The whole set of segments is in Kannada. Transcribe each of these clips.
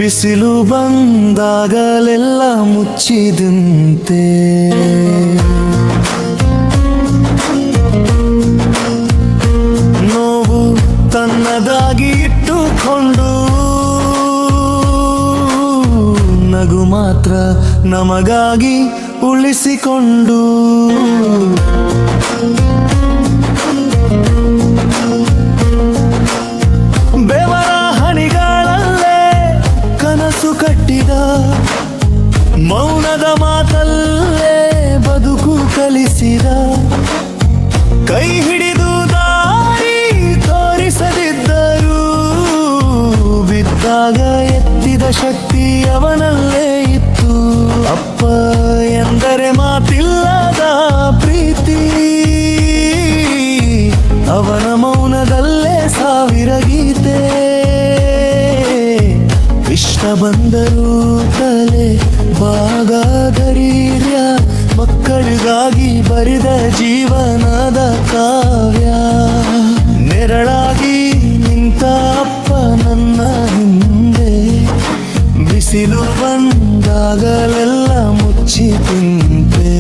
ಬಿಸಿಲು ಬಂದಾಗಲೆಲ್ಲ ಮುಚ್ಚಿದಂತೆ ನೋವು ತನ್ನದಾಗಿ ಇಟ್ಟುಕೊಂಡು ನಗು ಮಾತ್ರ ನಮಗಾಗಿ ಉಳಿಸಿಕೊಂಡು ಬೆವರ ಹನಿಗಳಲ್ಲೇ ಕನಸು ಕಟ್ಟಿದ ಮೌನದ ಮಾತಲ್ಲೇ ಬದುಕು ಕಲಿಸಿದ ಕೈ ಹಿಡಿದು ದಾರಿ ತೋರಿಸದಿದ್ದರೂ ಬಿದ್ದಾಗ ಎತ್ತಿದ ಶಕ್ತಿ ಅವನಲ್ಲೇ ಇತ್ತು. ಅಪ್ಪ ಎಂದರೆ ಮಾತಿಲ್ಲದ ಪ್ರೀತಿ, ಅವನ ಮೌನದಲ್ಲೇ ಸಾವಿರ ಗೀತೆ. ಇಷ್ಟ ಬಂದರೂ ತಲೆ ಬಾಗಾದರೀರ್ಯ, ಮಕ್ಕಳಿಗಾಗಿ ಬರೆದ ಜೀವನದ ಕಾವ್ಯ. ನೆರಳಾಗಿ ನಿಂತ ಅಪ್ಪ ನನ್ನ ಹಿಂದೆ, ಬಿಸಿಲು ಬಂದಾಗಲೆಲ್ಲ ಮುಚ್ಚಿ ತಿಂತೆ.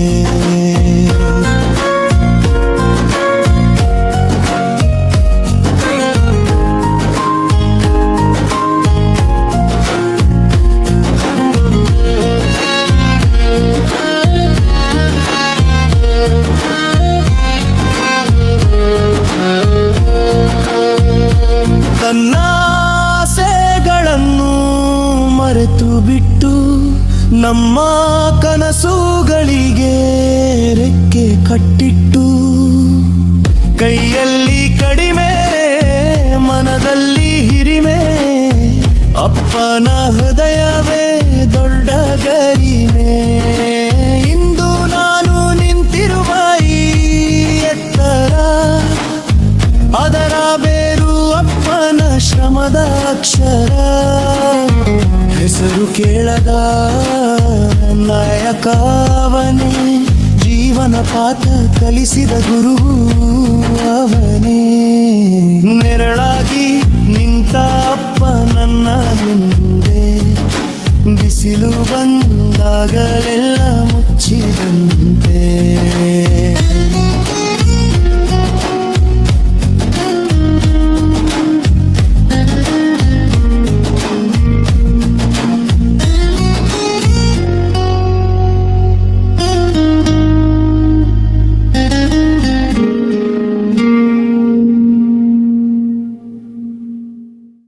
ತನ್ನ ಆಸೆಗಳನ್ನು ಮರೆತು ಬಿಟ್ಟು ನಮ್ಮ ಕನಸುಗಳಿಗೆ ರೆಕ್ಕೆ ಕಟ್ಟಿಟ್ಟು, ಕೈಯಲ್ಲಿ ಕಡಿಮೆ ಮನದಲ್ಲಿ ಹಿರಿಮೆ, ಅಪ್ಪನ ಹೃದಯವೇ ದೊಡ್ಡ ಗರಿಮೆ. ಇಂದು ನಾನು ನಿಂತಿರುವ ಈ ಎತ್ತರ, ಅದರ ಬೇರು ಅಪ್ಪನ ಶ್ರಮದ ಅಕ್ಷರ. ಹೆಸರು ಕೇಳದ ನಾಯಕವನೇ, ಜೀವನ ಪಾಠ ಕಲಿಸಿದ ಗುರು ಅವನೇ. ನೆರಳಾಗಿ ನಿಂತ ಅಪ್ಪ ನನ್ನ ಮುಂದೆ, ಬಿಸಿಲು ಬಂದಾಗಲೆಲ್ಲ ಮುಚ್ಚಿದಂತೆ.